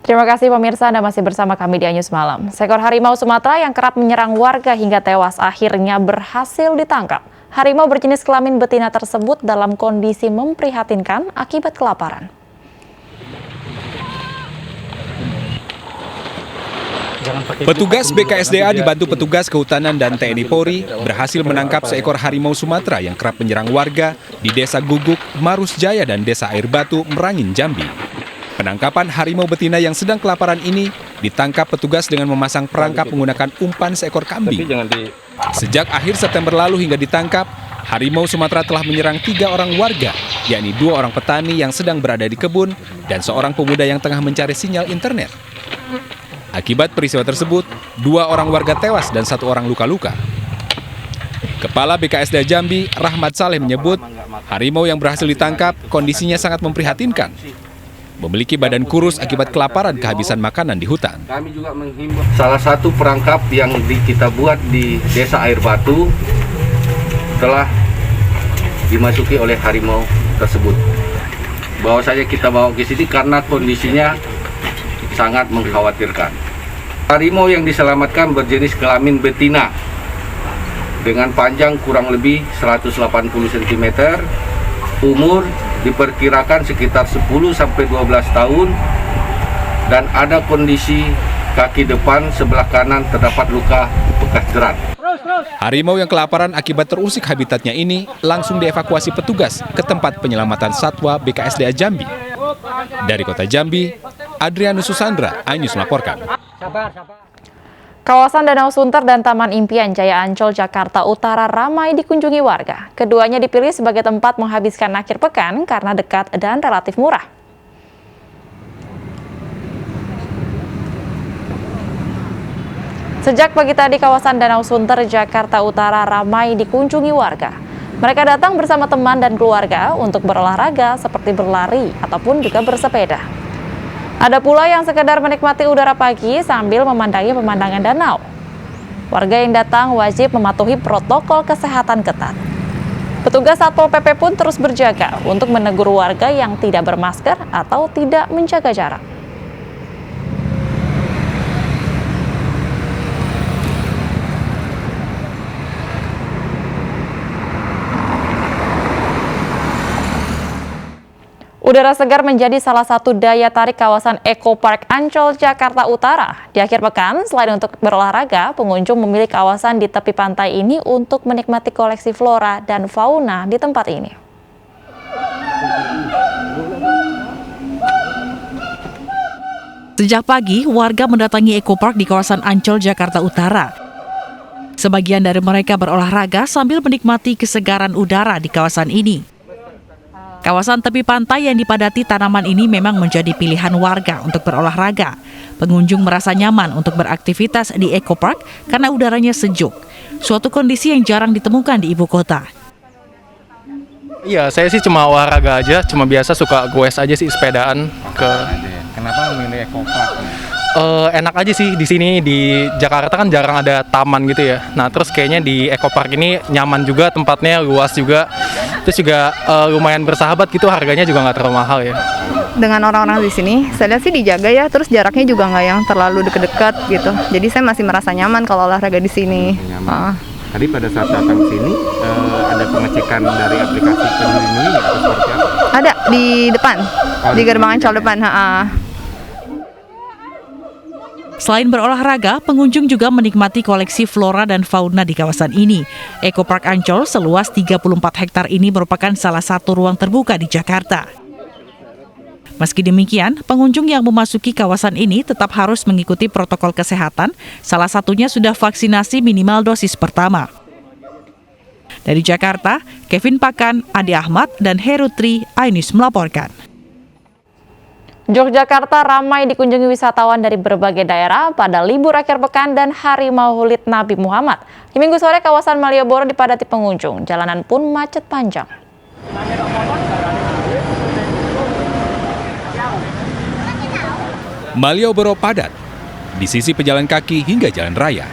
Terima kasih pemirsa, Anda masih bersama kami di Anyus Malam. Seekor harimau Sumatera yang kerap menyerang warga hingga tewas akhirnya berhasil ditangkap. Harimau berjenis kelamin betina tersebut dalam kondisi memprihatinkan akibat kelaparan. Petugas BKSDA dibantu petugas kehutanan dan TNI Polri berhasil menangkap seekor harimau Sumatera yang kerap menyerang warga di Desa Guguk, Marus Jaya dan Desa Air Batu, Merangin, Jambi. Penangkapan harimau betina yang sedang kelaparan ini ditangkap petugas dengan memasang perangkap menggunakan umpan seekor kambing. Sejak akhir September lalu hingga ditangkap, harimau Sumatera telah menyerang 3 orang warga, yakni 2 orang petani yang sedang berada di kebun dan seorang pemuda yang tengah mencari sinyal internet. Akibat peristiwa tersebut, 2 orang warga tewas dan 1 orang luka-luka. Kepala BKSDA Jambi, Rahmat Saleh menyebut, harimau yang berhasil ditangkap kondisinya sangat memprihatinkan. Memiliki badan kurus akibat kelaparan kehabisan makanan di hutan. Kami juga menghimbau salah satu perangkap yang kita buat di Desa Air Batu telah dimasuki oleh harimau tersebut. Bahwasanya kita bawa ke sini karena kondisinya sangat mengkhawatirkan. Harimau yang diselamatkan berjenis kelamin betina dengan panjang kurang lebih 180 cm, umur diperkirakan sekitar 10-12 tahun, dan ada kondisi kaki depan sebelah kanan terdapat luka bekas jerat. Harimau yang kelaparan akibat terusik habitatnya ini langsung dievakuasi petugas ke tempat penyelamatan satwa BKSDA Jambi. Dari kota Jambi, Adrianus Susandra, iNews melaporkan. Kawasan Danau Sunter dan Taman Impian Jaya Ancol, Jakarta Utara ramai dikunjungi warga. Keduanya dipilih sebagai tempat menghabiskan akhir pekan karena dekat dan relatif murah. Sejak pagi tadi, kawasan Danau Sunter, Jakarta Utara ramai dikunjungi warga. Mereka datang bersama teman dan keluarga untuk berolahraga seperti berlari ataupun juga bersepeda. Ada pula yang sekedar menikmati udara pagi sambil memandangi pemandangan danau. Warga yang datang wajib mematuhi protokol kesehatan ketat. Petugas Satpol PP pun terus berjaga untuk menegur warga yang tidak bermasker atau tidak menjaga jarak. Udara segar menjadi salah satu daya tarik kawasan Eco Park Ancol, Jakarta Utara. Di akhir pekan, selain untuk berolahraga, pengunjung memilih kawasan di tepi pantai ini untuk menikmati koleksi flora dan fauna di tempat ini. Sejak pagi, warga mendatangi Eco Park di kawasan Ancol, Jakarta Utara. Sebagian dari mereka berolahraga sambil menikmati kesegaran udara di kawasan ini. Kawasan tepi pantai yang dipadati tanaman ini memang menjadi pilihan warga untuk berolahraga. Pengunjung merasa nyaman untuk beraktivitas di Eco Park karena udaranya sejuk, suatu kondisi yang jarang ditemukan di ibu kota. Iya, saya sih cuma olahraga aja, cuma biasa suka goes aja sih sepedaan ke. Kenapa memilih Eco Park? Enak aja sih di sini, di Jakarta kan jarang ada taman gitu ya. Nah, terus kayaknya di Eco Park ini nyaman juga, tempatnya luas juga. Terus juga lumayan bersahabat gitu, harganya juga nggak terlalu mahal ya. Dengan orang-orang di sini, saya lihat sih dijaga ya, terus jaraknya juga nggak yang terlalu deket-deket gitu. Jadi saya masih merasa nyaman kalau olahraga di sini. Tadi pada saat datang sini ada pengecekan dari aplikasi Peduli Lindungi atau seperti apa? Ada di depan, di gerbang Ancol depan. Selain berolahraga, pengunjung juga menikmati koleksi flora dan fauna di kawasan ini. Eco Park Ancol seluas 34 hektar ini merupakan salah satu ruang terbuka di Jakarta. Meski demikian, pengunjung yang memasuki kawasan ini tetap harus mengikuti protokol kesehatan, salah satunya sudah vaksinasi minimal dosis pertama. Dari Jakarta, Kevin Pakan, Adi Ahmad, dan Herutri, iNews melaporkan. Yogyakarta ramai dikunjungi wisatawan dari berbagai daerah pada libur akhir pekan dan Hari Maulid Nabi Muhammad. Di Minggu sore, kawasan Malioboro dipadati pengunjung. Jalanan pun macet panjang. Malioboro padat, di sisi pejalan kaki hingga jalan raya.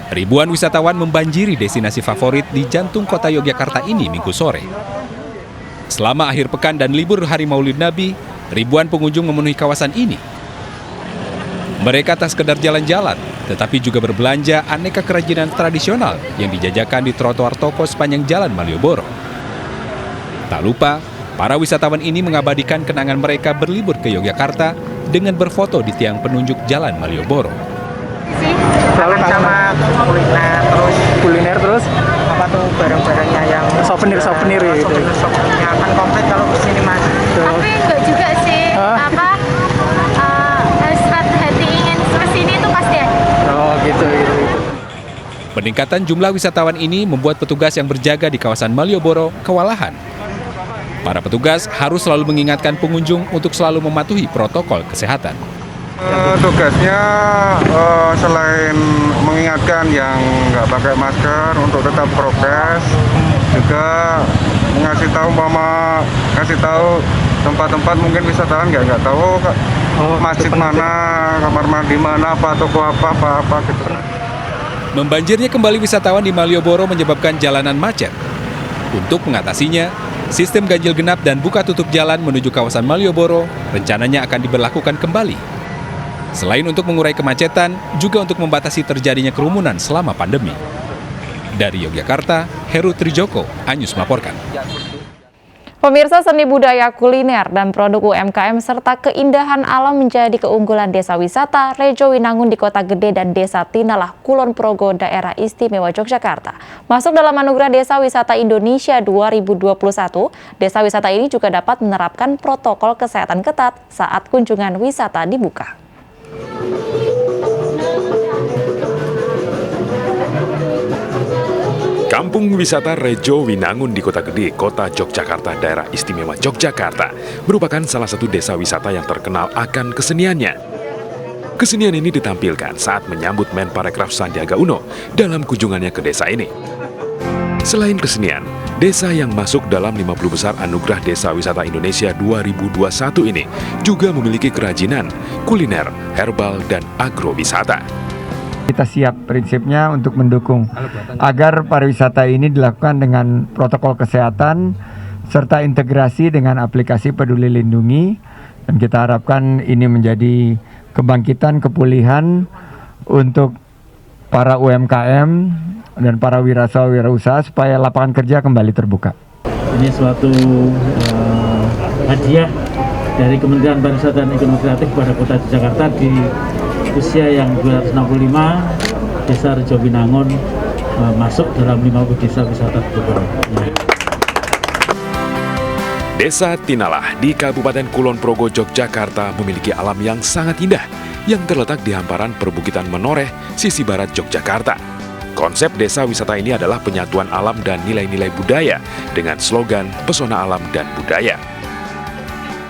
Ribuan wisatawan membanjiri destinasi favorit di jantung kota Yogyakarta ini Minggu sore. Selama akhir pekan dan libur Hari Maulid Nabi, ribuan pengunjung memenuhi kawasan ini. Mereka tak sekedar jalan-jalan, tetapi juga berbelanja aneka kerajinan tradisional yang dijajakan di trotoar toko sepanjang Jalan Malioboro. Tak lupa, para wisatawan ini mengabadikan kenangan mereka berlibur ke Yogyakarta dengan berfoto di tiang penunjuk Jalan Malioboro. Selalu sama kuliner terus apa tuh barang-barangnya yang souvenir gitu. Souvenirnya akan komplit kalau kesini mas. Tapi enggak juga sih hasrat hati ingin kesini itu pasti ada. Oh gitu. Peningkatan jumlah wisatawan ini membuat petugas yang berjaga di kawasan Malioboro kewalahan. Para petugas harus selalu mengingatkan pengunjung untuk selalu mematuhi protokol kesehatan. Tugasnya selain mengingatkan yang nggak pakai masker untuk tetap prokes, juga ngasih tahu tempat-tempat mungkin wisatawan nggak tahu masjid mana, kamar mandi mana, apa toko apa gitu. Membanjirnya kembali wisatawan di Malioboro menyebabkan jalanan macet. Untuk mengatasinya, sistem ganjil genap dan buka tutup jalan menuju kawasan Malioboro rencananya akan diberlakukan kembali. Selain untuk mengurai kemacetan, juga untuk membatasi terjadinya kerumunan selama pandemi. Dari Yogyakarta, Heru Trijoko, Anyus melaporkan. Pemirsa, seni budaya, kuliner, dan produk UMKM serta keindahan alam menjadi keunggulan desa wisata Rejo Winangun di Kota Gede dan Desa Tinalah, Kulon Progo, Daerah Istimewa Yogyakarta. Masuk dalam Anugerah Desa Wisata Indonesia 2021, desa wisata ini juga dapat menerapkan protokol kesehatan ketat saat kunjungan wisata dibuka. Kampung Wisata Rejo Winangun di Kota Gede, Kota Yogyakarta, Daerah Istimewa Yogyakarta, merupakan salah satu desa wisata yang terkenal akan keseniannya. Kesenian ini ditampilkan saat menyambut Menparekraf Sandiaga Uno dalam kunjungannya ke desa ini. Selain kesenian, desa yang masuk dalam 50 besar Anugerah Desa Wisata Indonesia 2021 ini juga memiliki kerajinan, kuliner, herbal, dan agrowisata. Kita siap prinsipnya untuk mendukung agar pariwisata ini dilakukan dengan protokol kesehatan serta integrasi dengan aplikasi Peduli Lindungi, dan kita harapkan ini menjadi kebangkitan, kepulihan untuk para UMKM dan para wirausaha supaya lapangan kerja kembali terbuka. Ini suatu hadiah dari Kementerian Pariwisata dan Ekonomi Kreatif kepada Kota Jakarta di usia yang 265, Desa Rejo Winangun masuk dalam 50 desa wisata terbaik. Desa Tinalah di Kabupaten Kulon Progo, Yogyakarta memiliki alam yang sangat indah yang terletak di hamparan perbukitan Menoreh, sisi barat Yogyakarta. Konsep desa wisata ini adalah penyatuan alam dan nilai-nilai budaya dengan slogan Pesona Alam dan Budaya.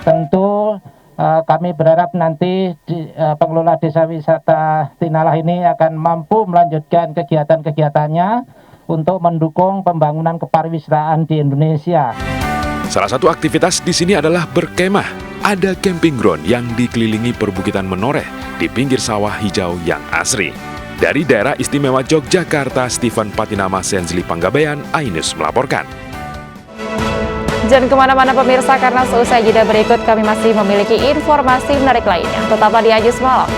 Tentu kami berharap nanti pengelola desa wisata Tinalah ini akan mampu melanjutkan kegiatan-kegiatannya untuk mendukung pembangunan kepariwisataan di Indonesia. Salah satu aktivitas di sini adalah berkemah. Ada camping ground yang dikelilingi perbukitan Menoreh di pinggir sawah hijau yang asri. Dari Daerah Istimewa Yogyakarta, Stephen Patinama Senzli Panggabean, Ainus melaporkan. Jangan kemana-mana pemirsa, karena seusai jeda berikut kami masih memiliki informasi menarik lainnya. Tetaplah di Ajus Malam.